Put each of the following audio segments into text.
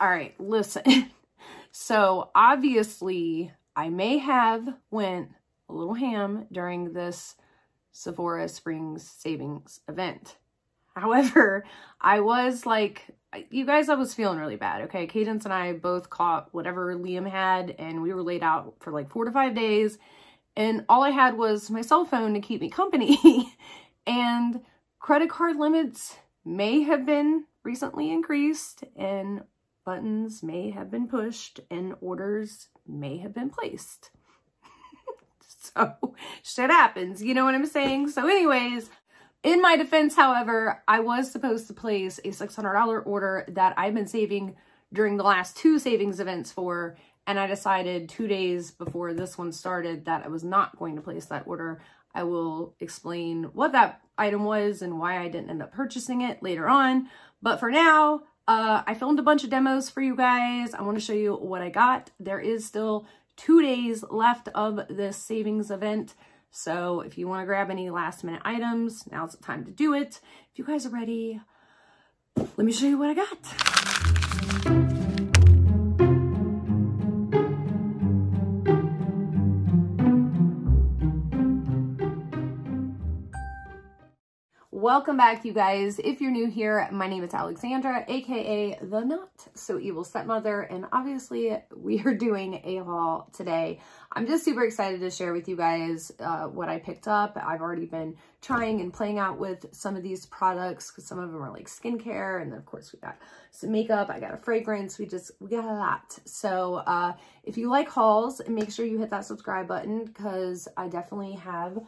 All right, listen. So obviously I may have went a little ham during this Sephora Springs Savings event. However, I was like, you guys, I was feeling really bad, okay? Cadence and I both caught whatever Liam had, and we were laid out for like 4 to 5 days, and all I had was my cell phone to keep me company. And credit card limits may have been recently increased, and buttons may have been pushed, and orders may have been placed. So shit happens, you know what I'm saying? So anyways, in my defense, however, I was supposed to place a $600 order that I've been saving during the last 2 savings events for, and I decided 2 days before this one started that I was not going to place that order. I will explain what that item was and why I didn't end up purchasing it later on. But for now, I filmed a bunch of demos for you guys. I want to show you what I got. There is still 2 days left of this savings event. So if you want to grab any last minute items, now's the time to do it. If you guys are ready, let me show you what I got. Welcome back, you guys. If you're new here, my name is Alexandra, aka the Not So Evil Stepmother, and obviously we are doing a haul today. I'm just super excited to share with you guys what I picked up. I've already been trying and playing out with some of these products because some of them are like skincare, and then of course we got some makeup. I got a fragrance. We got a lot. So if you like hauls, make sure you hit that subscribe button because I definitely have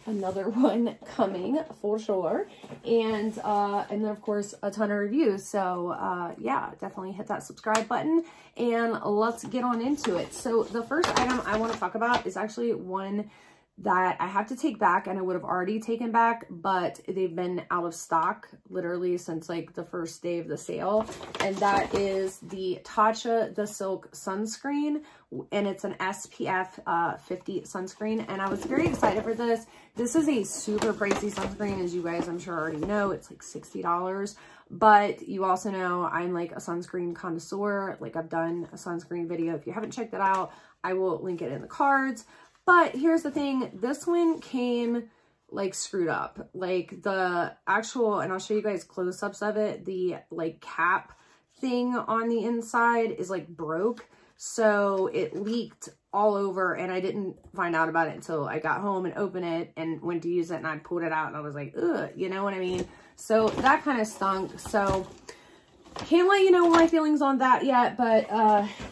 another one coming for sure, and then of course a ton of reviews. So yeah, definitely hit that subscribe button and let's get on into it. So the first item I want to talk about is actually one that I have to take back, and I would have already taken back, but they've been out of stock literally since like the first day of the sale, and that is the Tatcha The Silk Sunscreen, and it's an SPF 50 sunscreen, and I was very excited for this. This is a super pricey sunscreen, as you guys I'm sure already know. It's like $60, but you also know I'm like a sunscreen connoisseur. Like I've done a sunscreen video. If you haven't checked it out, I will link it in the cards. But here's the thing, this one came like screwed up. Like the actual, and I'll show you guys close-ups of it, the like cap thing on the inside is like broke. So it leaked all over, and I didn't find out about it until I got home and opened it and went to use it, and I pulled it out and I was like, ugh, you know what I mean? So that kind of stunk. So can't let you know my feelings on that yet, but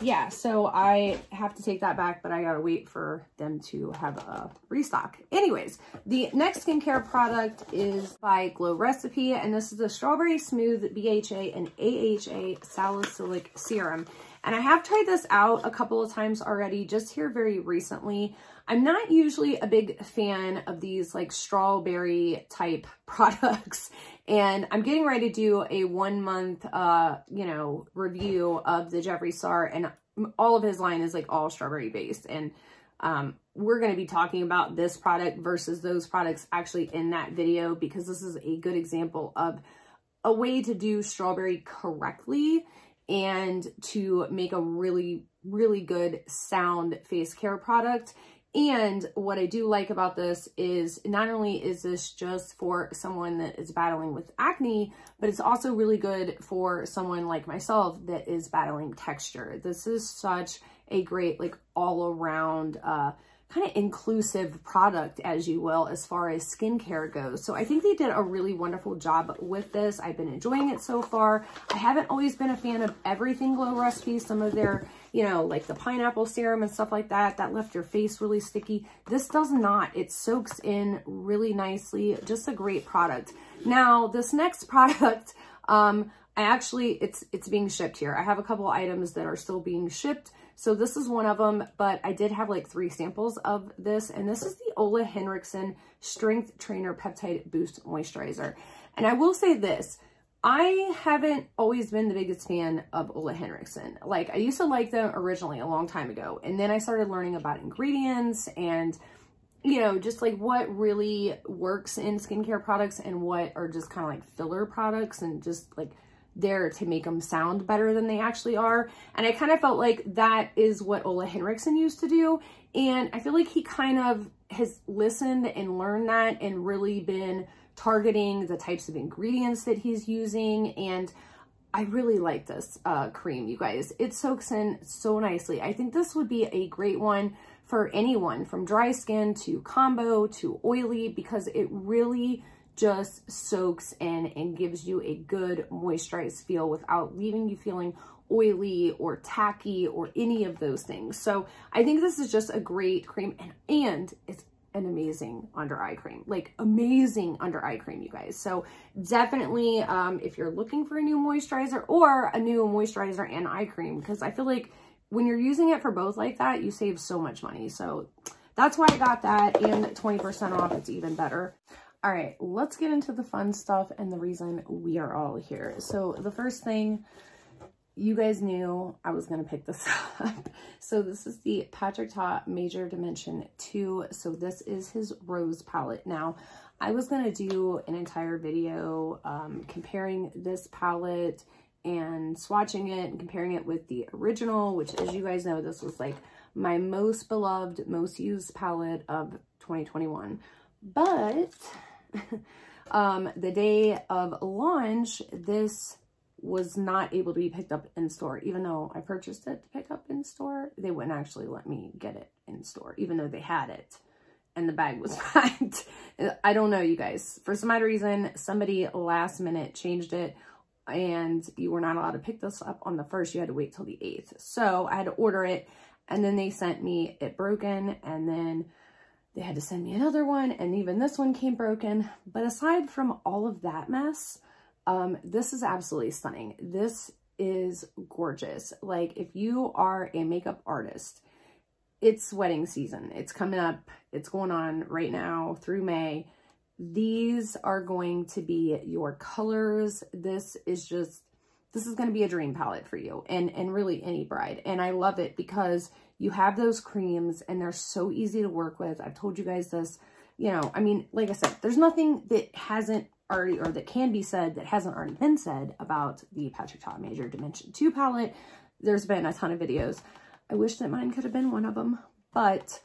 yeah, so I have to take that back, but I gotta wait for them to have a restock. Anyways, the next skincare product is by Glow Recipe, and this is the Strawberry Smooth BHA and AHA Salicylic Serum. And I have tried this out a couple of times already, just here very recently. I'm not usually a big fan of these like strawberry type products, and I'm getting ready to do a 1 month, you know, review of the Jeffree Star, and all of his line is like all strawberry based. And we're going to be talking about this product versus those products actually in that video, because this is a good example of a way to do strawberry correctly and to make a really, really good sound face care product. And what I do like about this is not only is this just for someone that is battling with acne, but it's also really good for someone like myself that is battling texture. This is such a great, like all around, kind of inclusive product, as you will, as far as skincare goes. So I think they did a really wonderful job with this. I've been enjoying it so far. I haven't always been a fan of everything Glow Recipe. Some of their, you know, like the pineapple serum and stuff like that, that left your face really sticky. This does not. It soaks in really nicely. Just a great product. Now, this next product, it's being shipped here. I have a couple items that are still being shipped. So this is one of them, but I did have like 3 samples of this, and this is the Ole Henriksen Strength Trainer Peptide Boost Moisturizer. And I will say this, I haven't always been the biggest fan of Ole Henriksen. Like I used to like them originally a long time ago, and then I started learning about ingredients and, you know, just like what really works in skincare products and what are just kind of like filler products and just like there to make them sound better than they actually are. And I kind of felt like that is what Ole Henriksen used to do. And I feel like he kind of has listened and learned that and really been targeting the types of ingredients that he's using. And I really like this cream, you guys. It soaks in so nicely. I think this would be a great one for anyone from dry skin to combo to oily, because it really just soaks in and gives you a good moisturized feel without leaving you feeling oily or tacky or any of those things. So I think this is just a great cream, and it's an amazing under eye cream, like amazing under eye cream, you guys. So definitely if you're looking for a new moisturizer or a new moisturizer and eye cream, because I feel like when you're using it for both like that, you save so much money. So that's why I got that, and 20% off, it's even better. All right, let's get into the fun stuff and the reason we are all here. So the first thing, you guys knew I was going to pick this up. So this is the Perfector Major Dimension 2. So this is his Rose palette. Now, I was going to do an entire video comparing this palette and swatching it and comparing it with the original, which, as you guys know, this was like my most beloved, most used palette of 2021. But the day of launch, this was not able to be picked up in store. Even though I purchased it to pick up in store, they wouldn't actually let me get it in store, even though they had it and the bag was packed. I don't know, you guys. For some odd reason, somebody last minute changed it, and you were not allowed to pick this up on the 1st. You had to wait till the 8th. So I had to order it, and then they sent me it broken, and then they had to send me another one, and even this one came broken. But aside from all of that mess, this is absolutely stunning. This is gorgeous. Like, if you are a makeup artist, it's wedding season. It's coming up. It's going on right now through May. These are going to be your colors. This is going to be a dream palette for you, and really any bride. And I love it because you have those creams and they're so easy to work with. I've told you guys this, you know, I mean, like I said, there's nothing that hasn't already, or that can be said that hasn't already been said about the Perfector Major Dimension 2 palette. There's been a ton of videos. I wish that mine could have been one of them, but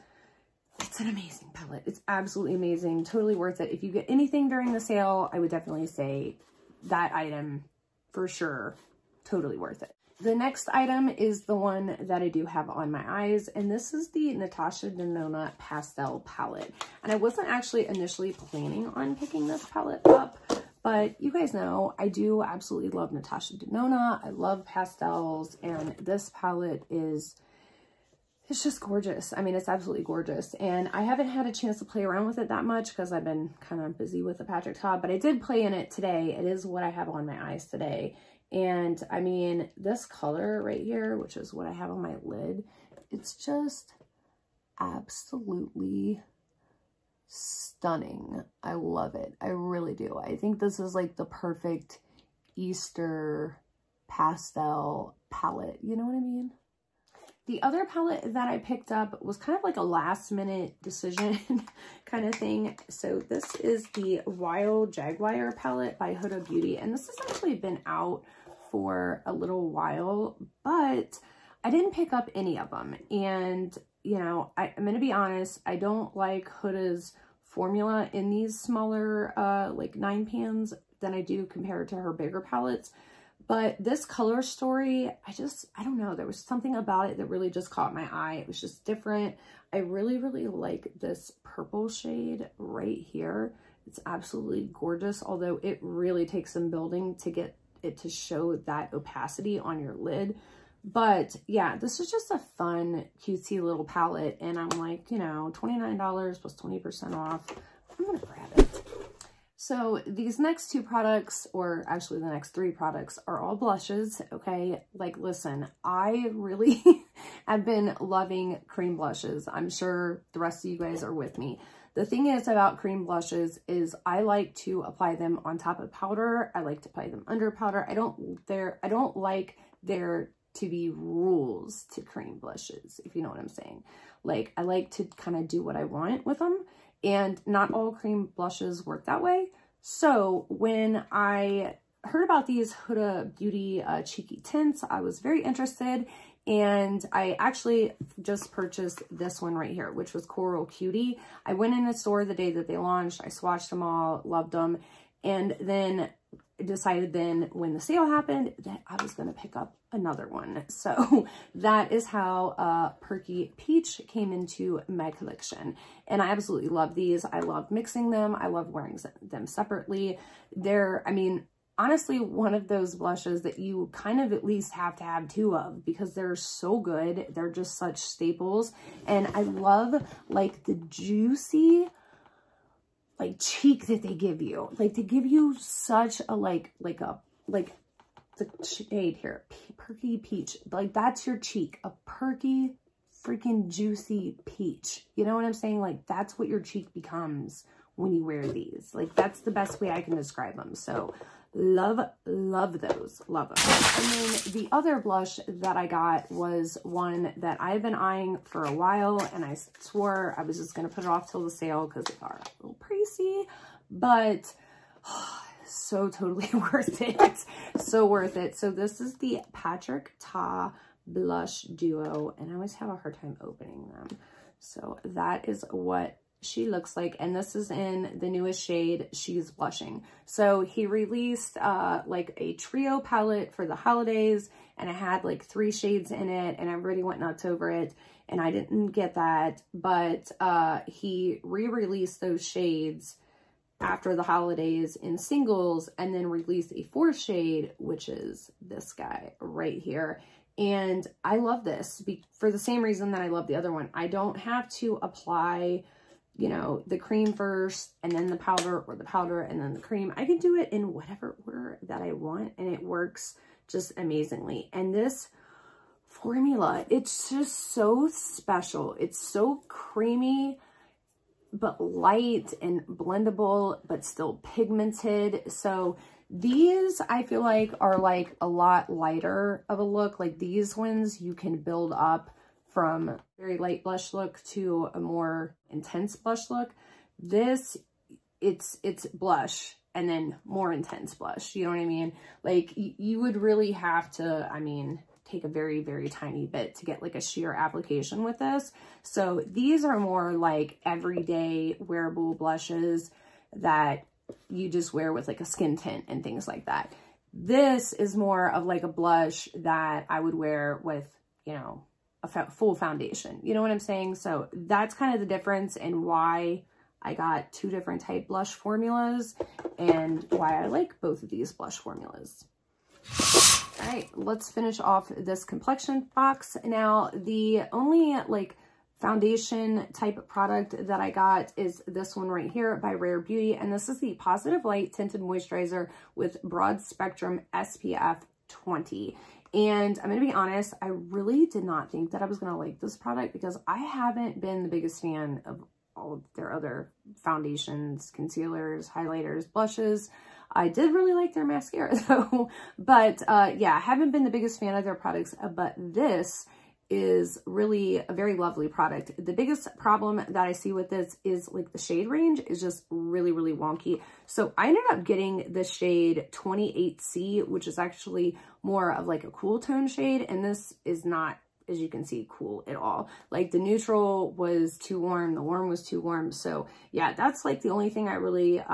it's an amazing palette. It's absolutely amazing. Totally worth it. If you get anything during the sale, I would definitely say that item for sure. Totally worth it. The next item is the one that I do have on my eyes, and this is the Natasha Denona Pastel palette. And I wasn't actually initially planning on picking this palette up, but you guys know I do absolutely love Natasha Denona. I love pastels, and this palette is, it's just gorgeous. I mean, it's absolutely gorgeous. And I haven't had a chance to play around with it that much because I've been kind of busy with the Perfector, but I did play in it today. It is what I have on my eyes today. And I mean, this color right here, which is what I have on my lid, it's just absolutely stunning. I love it. I really do. I think this is like the perfect Easter pastel palette. You know what I mean? The other palette that I picked up was kind of like a last minute decision kind of thing. So this is the Wild Jaguar palette by Huda Beauty. And this has actually been out for a little while, but I didn't pick up any of them. And, you know, I'm going to be honest, I don't like Huda's formula in these smaller, like 9 pans than I do compared to her bigger palettes. But this color story, I don't know, there was something about it that really just caught my eye. It was just different. I really, really like this purple shade right here. It's absolutely gorgeous, although it really takes some building to get it to show that opacity on your lid. But yeah, this is just a fun, cutesy little palette. And I'm like, you know, $29 plus 20% off. I'm going to grab it. So these next 2 products, or actually the next 3 products, are all blushes, okay? Like, listen, I really have been loving cream blushes. I'm sure the rest of you guys are with me. The thing is about cream blushes is I like to apply them on top of powder. I like to apply them under powder. I don't like there to be rules to cream blushes, if you know what I'm saying. Like, I like to kind of do what I want with them. And not all cream blushes work that way. So when I heard about these Huda Beauty cheeky tints. I was very interested, and I actually just purchased this one right here, which was Coral Cutie. I went in the store the day that they launched. I swatched them all, loved them, and then decided then when the sale happened that I was going to pick up another one. So that is how Perky Peach came into my collection, and I absolutely love these. I love mixing them. I love wearing them separately. They're, I mean, honestly, one of those blushes that you kind of at least have to have two of because they're so good. They're just such staples, and I love like the juicy like cheek that they give you. Like they give you such a like the shade here, Perky Peach. Like that's your cheek, a perky freaking juicy peach. You know what I'm saying? Like that's what your cheek becomes when you wear these. Like that's the best way I can describe them. So love those, love them. And then the other blush that I got was one that I've been eyeing for a while, and I swore I was just going to put it off till the sale because they are a little pricey, but so totally worth it. So worth it. So this is the Taw Blush Duo, and I always have a hard time opening them. So that is what she looks like, and this is in the newest shade, She's Blushing. So he released like a trio palette for the holidays, and it had like 3 shades in it, and everybody went nuts over it, and I didn't get that, but he re-released those shades after the holidays in singles, and then released a 4th shade, which is this guy right here. And I love this for the same reason that I love the other one. I don't have to apply, you know, the cream first and then the powder, or the powder and then the cream. I can do it in whatever order that I want, and it works just amazingly. And this formula, it's just so special. It's so creamy, but light and blendable, but still pigmented. So these, I feel like, are like a lot lighter of a look. Like these ones you can build up from very light blush look to a more intense blush look. This, it's blush and then more intense blush. You know what I mean? Like you would really have to, I mean, take a very, very tiny bit to get like a sheer application with this. So these are more like everyday wearable blushes that you just wear with like a skin tint and things like that. This is more of like a blush that I would wear with, you know, a full foundation. You know what I'm saying? So that's kind of the difference in why I got 2 different type blush formulas and why I like both of these blush formulas. All right, let's finish off this complexion box. Now, the only like foundation type product that I got is this one right here by Rare Beauty, and this is the Positive Light Tinted Moisturizer with Broad Spectrum SPF 20. And I'm going to be honest, I really did not think that I was going to like this product because I haven't been the biggest fan of all of their other foundations, concealers, highlighters, blushes. I did really like their mascara though, but yeah, I haven't been the biggest fan of their products, but this is really a very lovely product. The biggest problem that I see with this is like the shade range is just really, really wonky. So I ended up getting the shade 28C, which is actually more of like a cool tone shade. And this is not, as you can see, cool at all. Like the neutral was too warm, the warm was too warm. So yeah, that's like the only thing I really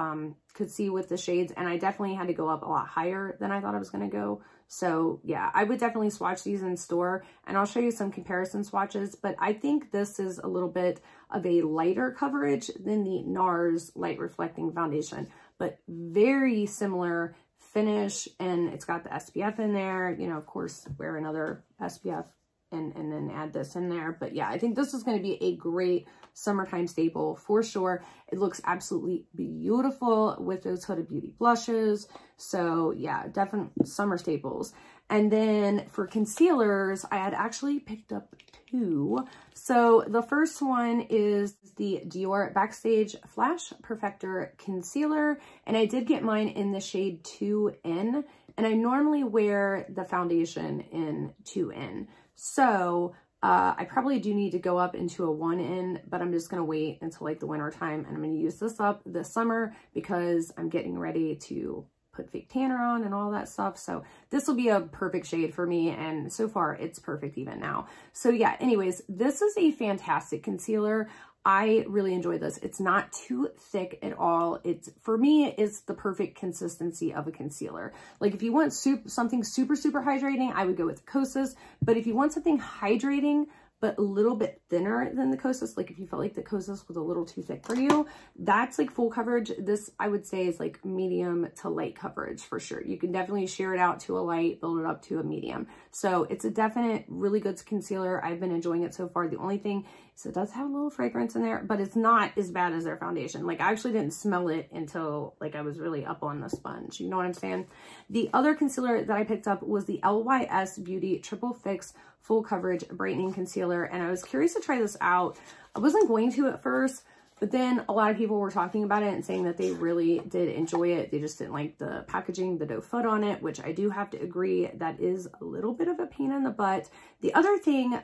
could see with the shades. And I definitely had to go up a lot higher than I thought I was going to go. So yeah, I would definitely swatch these in store, and I'll show you some comparison swatches, but I think this is a little bit of a lighter coverage than the NARS Light Reflecting Foundation, but very similar finish, and it's got the SPF in there. You know, of course, wear another SPF and then add this in there. But yeah, I think this is going to be a great summertime staple for sure. It looks absolutely beautiful with those Huda Beauty blushes. So yeah, definite summer staples. And then for concealers, I had actually picked up 2. So the first one is the Dior Backstage Flash Perfector Concealer. And I did get mine in the shade 2N. And I normally wear the foundation in 2N. So I probably do need to go up into a 1N, but I'm just going to wait until like the winter time, and I'm going to use this up this summer because I'm getting ready to put fake tanner on and all that stuff. So this will be a perfect shade for me. And so far it's perfect even now. So yeah, anyways, this is a fantastic concealer. I really enjoy this. It's not too thick at all. It's, for me, it's the perfect consistency of a concealer. Like if you want something super, super hydrating, I would go with Kosas. But if you want something hydrating, but a little bit thinner than the Kosas, like if you felt like the Kosas was a little too thick for you, that's like full coverage. This, I would say, is like medium to light coverage for sure. You can definitely sheer it out to a light, build it up to a medium. So it's a definite really good concealer. I've been enjoying it so far. The only thing is it does have a little fragrance in there, but it's not as bad as their foundation. Like I actually didn't smell it until like I was really up on the sponge. You know what I'm saying? The other concealer that I picked up was the LYS Beauty Triple Fix Full Coverage Brightening Concealer, and I was curious to try this out. I wasn't going to at first, but then a lot of people were talking about it and saying that they really did enjoy it. They just didn't like the packaging, the doe foot on it, which I do have to agree, that is a little bit of a pain in the butt. The other thing,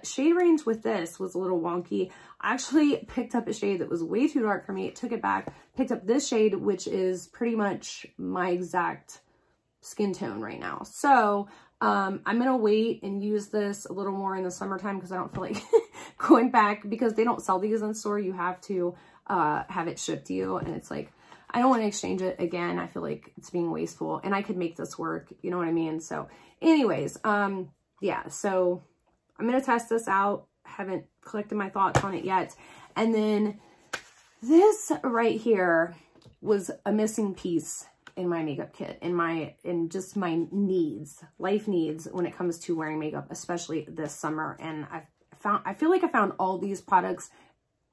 shade range with this was a little wonky. I actually picked up a shade that was way too dark for me, took it back, picked up this shade, which is pretty much my exact skin tone right now. So I'm going to wait and use this a little more in the summertime because I don't feel like going back, because they don't sell these in store. You have to have it shipped to you. And it's like, I don't want to exchange it again. I feel like it's being wasteful and I could make this work. You know what I mean? So anyways, yeah, so I'm going to test this out. Haven't collected my thoughts on it yet. And then this right here was a missing piece in my makeup kit, in just my needs, life needs when it comes to wearing makeup, especially this summer. And I feel like I found all these products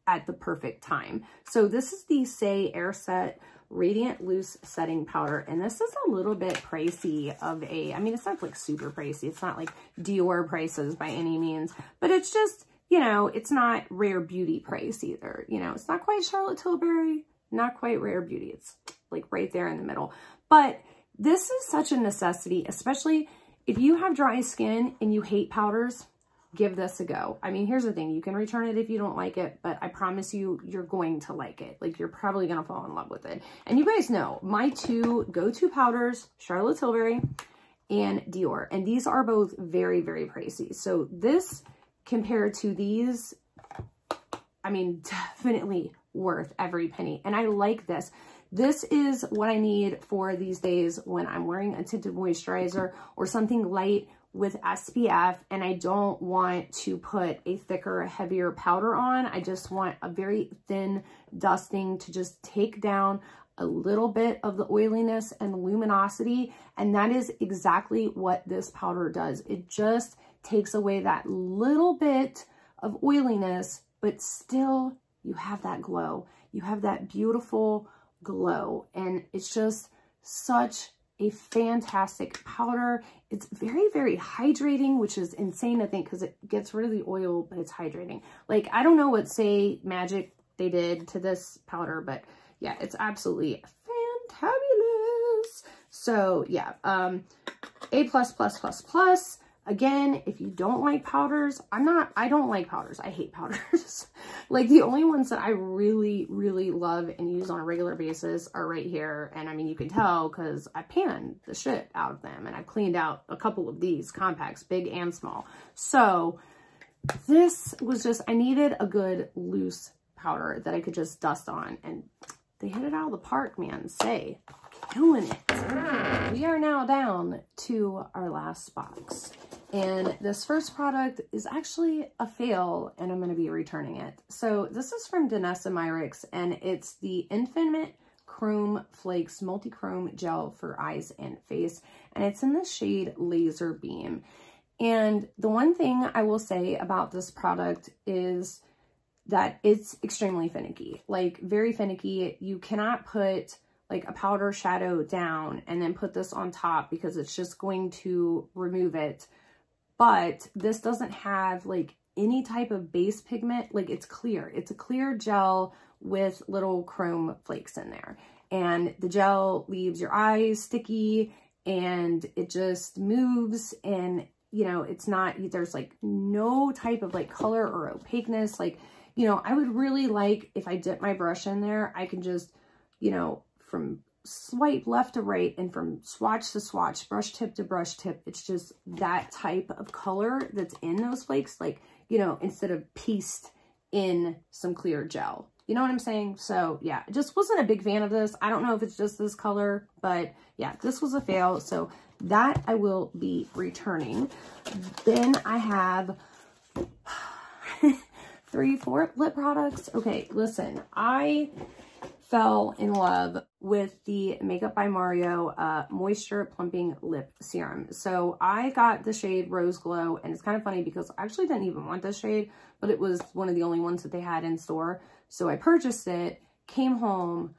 at the perfect time. So this is the Say Air Set Radiant Loose Setting Powder. And this is a little bit pricey of a, I mean, it's not like super pricey. It's not like Dior prices by any means, but it's just, you know, it's not rare beauty price either. You know, it's not quite Charlotte Tilbury, not quite rare beauty. It's like right there in the middle. But this is such a necessity, especially if you have dry skin and you hate powders, give this a go. I mean, here's the thing. You can return it if you don't like it, but I promise you, you're going to like it. Like, you're probably going to fall in love with it. And you guys know, my two go-to powders, Charlotte Tilbury and Dior. And these are both very, very pricey. So this compared to these, I mean, definitely worth every penny. And I like this. This is what I need for these days when I'm wearing a tinted moisturizer or something light with SPF and I don't want to put a thicker, heavier powder on. I just want a very thin dusting to just take down a little bit of the oiliness and luminosity. And that is exactly what this powder does. It just takes away that little bit of oiliness, but still you have that glow. You have that beautiful glow, and it's just such a fantastic powder. It's very, very hydrating, which is insane to think because it gets rid of the oil, but it's hydrating. Like, I don't know what Say magic they did to this powder, but yeah, it's absolutely fantabulous. So yeah, A++++. Again, if you don't like powders, I don't like powders. I hate powders. Like, the only ones that I really, really love and use on a regular basis are right here. And I mean, you can tell because I panned the shit out of them and I've cleaned out a couple of these compacts, big and small. So this was just, I needed a good loose powder that I could just dust on, and they hit it out of the park, man. Say, killing it. We are now down to our last box. And this first product is actually a fail, and I'm going to be returning it. So this is from Denona, and it's the Infinite Chrome Flakes Multi-Chrome Gel for Eyes and Face. And it's in the shade Laser Beam. And the one thing I will say about this product is that it's extremely finicky. Like, very finicky. You cannot put like a powder shadow down and then put this on top because it's just going to remove it. But this doesn't have like any type of base pigment. Like, it's clear. It's a clear gel with little chrome flakes in there. And the gel leaves your eyes sticky and it just moves, and you know, it's not, there's like no type of like color or opaqueness. Like, you know, I would really like, if I dip my brush in there, I can just, you know, from swipe left to right and from swatch to swatch, brush tip to brush tip, it's just that type of color that's in those flakes, like, you know, instead of pieced in some clear gel. You know what I'm saying? So yeah, I just wasn't a big fan of this. I don't know if it's just this color, but yeah, this was a fail. So that I will be returning. Then I have 3-4 lip products. Okay, listen, I fell in love with the Makeup by Mario Moisture Plumping Lip Serum. So I got the shade Rose Glow, and it's kind of funny because I actually didn't even want this shade, but it was one of the only ones that they had in store. So I purchased it, came home,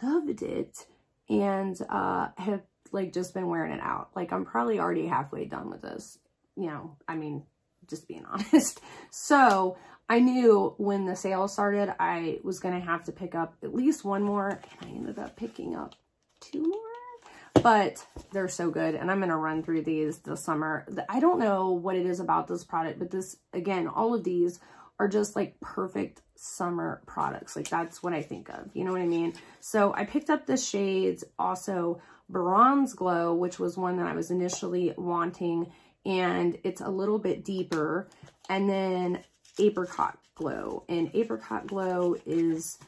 loved it, and have like just been wearing it out. Like I'm probably already halfway done with this, you know, I mean, just being honest. So I knew when the sale started, I was going to have to pick up at least one more, and I ended up picking up 2 more, but they're so good. And I'm going to run through these this summer. I don't know what it is about this product, but this, again, all of these are just like perfect summer products. Like that's what I think of, you know what I mean? So I picked up the shades, also Bronze Glow, which was one that I was initially wanting, and it's a little bit deeper. And then Apricot Glow, and Apricot Glow is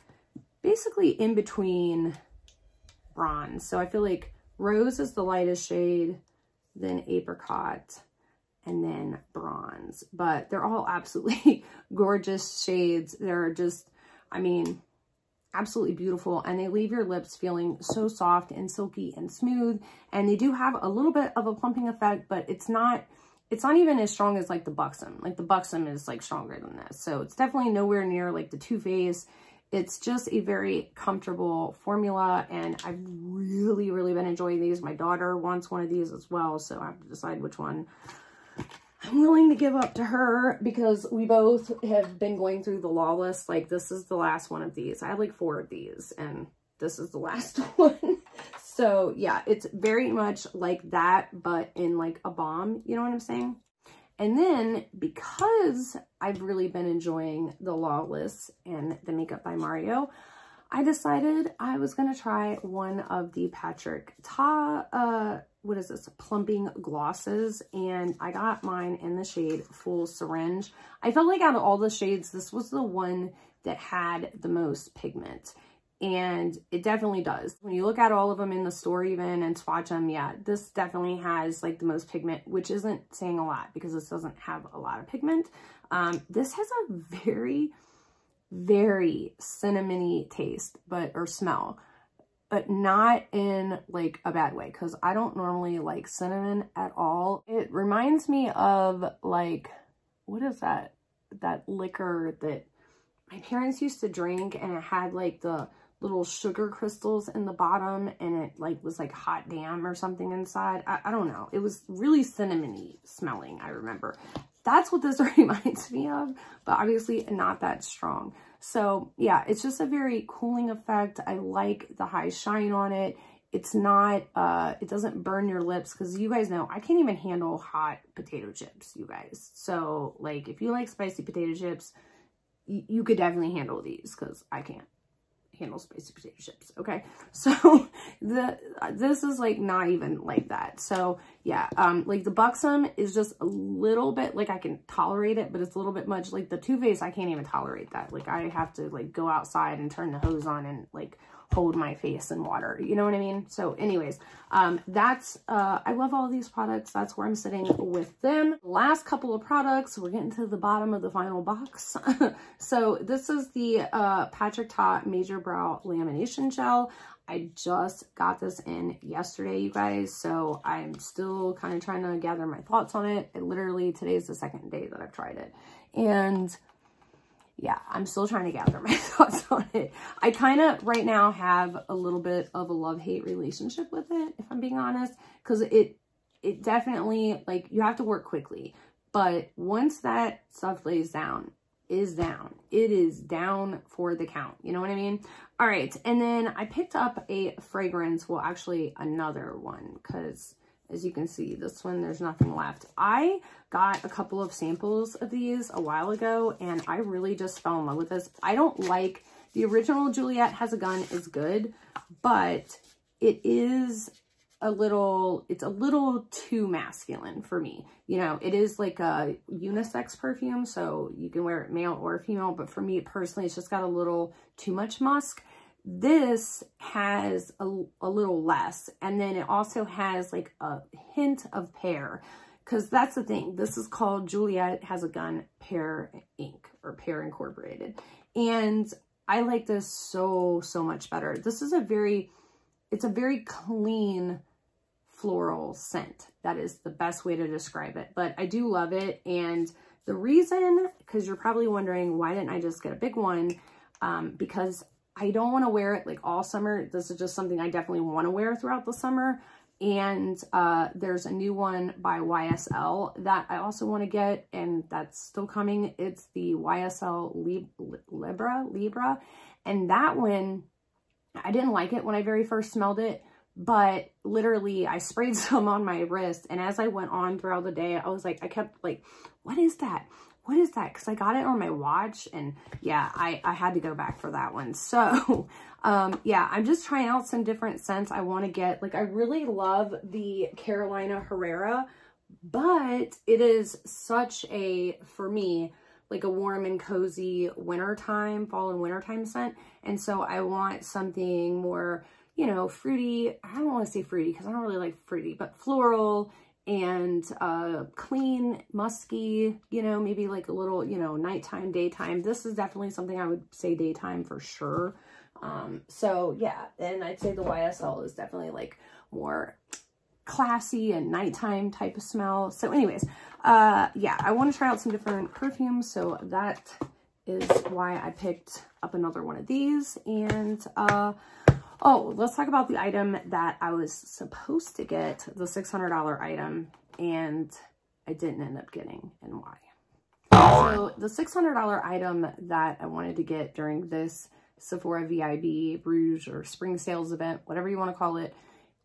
basically in between bronze. So I feel like Rose is the lightest shade, then Apricot, and then Bronze. But they're all absolutely gorgeous shades. They're just, I mean, absolutely beautiful, and they leave your lips feeling so soft and silky and smooth. And they do have a little bit of a plumping effect, but it's not even as strong as like the Buxom. Like the Buxom is like stronger than this. So it's definitely nowhere near like the Too Faced. It's just a very comfortable formula, and I've really, really been enjoying these. My daughter wants one of these as well, so I have to decide which one I'm willing to give up to her, because we both have been going through the Lawless. Like this is the last one of these. I had like 4 of these, and this is the last one. So yeah, it's very much like that, but in like a balm, you know what I'm saying? And then because I've really been enjoying the Lawless and the Makeup by Mario, I decided I was going to try one of the Patrick Taw, what is this, Plumping Glosses, and I got mine in the shade Full Syringe. I felt like out of all the shades, this was the one that had the most pigment, and it definitely does. When you look at all of them in the store even and swatch them, yeah, this definitely has like the most pigment, which isn't saying a lot because this doesn't have a lot of pigment. This has a very, very cinnamony taste, or smell, but not in like a bad way, because I don't normally like cinnamon at all. It reminds me of like, what is that liquor that my parents used to drink, and it had like the little sugar crystals in the bottom, and it like was like hot damn or something inside. I don't know. It was really cinnamony smelling, I remember. That's what this reminds me of, but obviously not that strong. So yeah, it's just a very cooling effect. I like the high shine on it. It's not, it doesn't burn your lips, because you guys know I can't even handle hot potato chips, you guys. So like if you like spicy potato chips, you could definitely handle these, because I can't handle spicy potato chips. Okay, so this is like not even like that. So yeah, like the Buxom is just a little bit like I can tolerate it, but it's a little bit much. Like the Too Faced, I can't even tolerate that. Like I have to like go outside and turn the hose on and like hold my face in water, you know what I mean? So anyways, that's I love all these products. That's where I'm sitting with them. Last couple of products, we're getting to the bottom of the final box. So this is the Patrick Taw Major Brow Lamination Gel. I just got this in yesterday, you guys, so I'm still kind of trying to gather my thoughts on it. Literally today's the 2nd day that I've tried it, and yeah, I'm still trying to gather my thoughts on it. I kind of right now have a little bit of a love-hate relationship with it, if I'm being honest, because it definitely, like, you have to work quickly, but once that stuff lays down, it is down for the count, you know what I mean? All right, and then I picked up a fragrance, well, actually another one, because as you can see, this one, there's nothing left. I got a couple of samples of these a while ago, and I really just fell in love with this. I don't like, the original Juliet Has a Gun is good, but it is it's a little too masculine for me. You know, it is like a unisex perfume, so you can wear it male or female, but for me personally, it's just got a little too much musk. This has a little less, and then it also has like a hint of pear, because that's the thing. This is called Juliet Has a Gun Pear Ink, or Pear Incorporated, and I like this so much better. This is it's a very clean floral scent. That is the best way to describe it, but I do love it. And the reason, because you're probably wondering, why didn't I just get a big one? Because I don't want to wear it like all summer. This is just something I definitely want to wear throughout the summer. And there's a new one by YSL that I also want to get, and that's still coming. It's the YSL Libra. And that one, I didn't like it when I very first smelled it, but literally I sprayed some on my wrist, and as I went on throughout the day, I was like, I kept like, what is that? What is that? Because I got it on my watch, and yeah, I had to go back for that one. So yeah, I'm just trying out some different scents I want to get. Like, I really love the Carolina Herrera, but it is such a, for me, like a warm and cozy wintertime, fall and wintertime scent. And so I want something more, you know, fruity. I don't want to say fruity because I don't really like fruity, but floral and clean, musky, you know, maybe like a little, you know, nighttime, daytime. This is definitely something I would say daytime for sure. So yeah, and I'd say the YSL is definitely like more classy and nighttime type of smell. So anyways, yeah, I want to try out some different perfumes, so that is why I picked up another one of these. And oh, let's talk about the item that I was supposed to get, the $600 item, and I didn't end up getting, and why. So the $600 item that I wanted to get during this Sephora VIB Rouge or spring sales event, whatever you want to call it,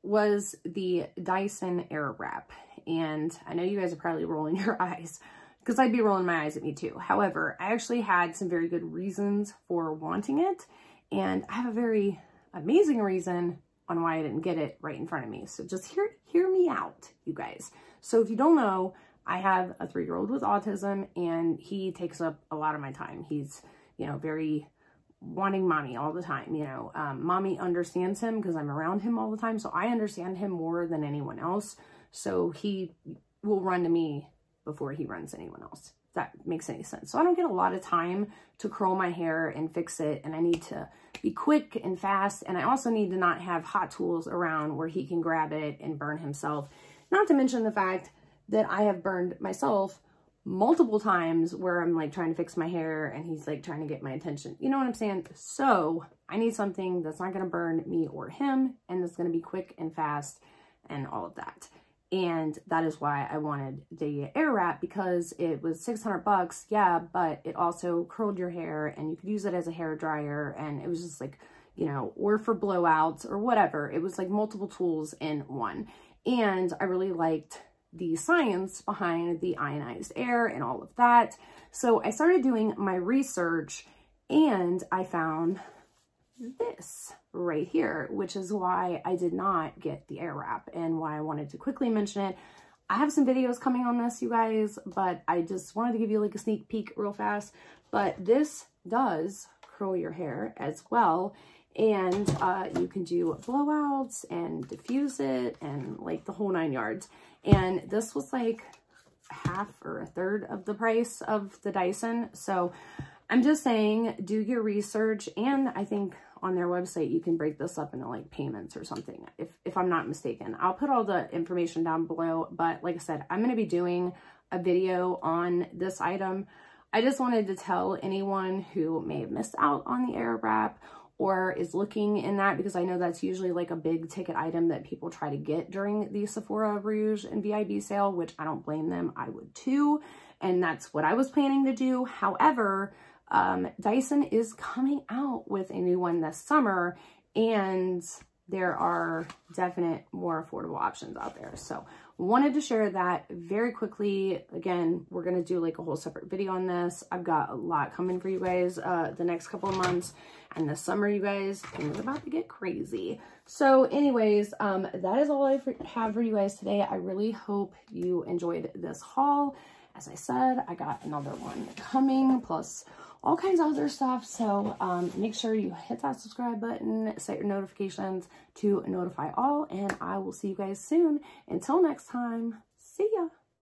was the Dyson Air Wrap. And I know you guys are probably rolling your eyes, because I'd be rolling my eyes at me too. However, I actually had some very good reasons for wanting it, and I have a very amazing reason on why I didn't get it right in front of me. So just hear me out, you guys. So if you don't know, I have a 3-year-old with autism, and he takes up a lot of my time. He's, you know, very wanting mommy all the time, you know. Mommy understands him because I'm around him all the time, so I understand him more than anyone else. So he will run to me before he runs to anyone else, if that makes any sense. So I don't get a lot of time to curl my hair and fix it, and I need to be quick and fast, and I also need to not have hot tools around where he can grab it and burn himself. Not to mention the fact that I have burned myself multiple times where I'm like trying to fix my hair and he's like trying to get my attention. You know what I'm saying? So I need something that's not going to burn me or him, and that's going to be quick and fast and all of that. And that is why I wanted the Air Wrap, because it was $600, yeah, but it also curled your hair, and you could use it as a hair dryer, and it was just like, you know, or for blowouts or whatever. It was like multiple tools in one. And I really liked the science behind the ionized air and all of that. So I started doing my research, and I found this right here, which is why I did not get the Air Wrap and why I wanted to quickly mention it. I have some videos coming on this, you guys, but I just wanted to give you like a sneak peek real fast. But this does curl your hair as well, and you can do blowouts and diffuse it and like the whole 9 yards. And this was like half or a third of the price of the Dyson. So I'm just saying, do your research, and I think on their website you can break this up into like payments or something, if I'm not mistaken. I'll put all the information down below, but like I said, I'm going to be doing a video on this item. I just wanted to tell anyone who may have missed out on the Air Wrap or is looking in that, because I know that's usually like a big ticket item that people try to get during the Sephora Rouge and VIB sale, which I don't blame them. I would too. And that's what I was planning to do. However, Dyson is coming out with a new one this summer, and there are definite more affordable options out there. So wanted to share that very quickly. Again, we're going to do like a whole separate video on this. I've got a lot coming for you guys the next couple of months, and this summer, you guys, things are about to get crazy. So anyways, that is all I have for you guys today. I really hope you enjoyed this haul. As I said, I got another one coming, plus all kinds of other stuff. So make sure you hit that subscribe button, set your notifications to notify all, and I will see you guys soon. Until next time, see ya.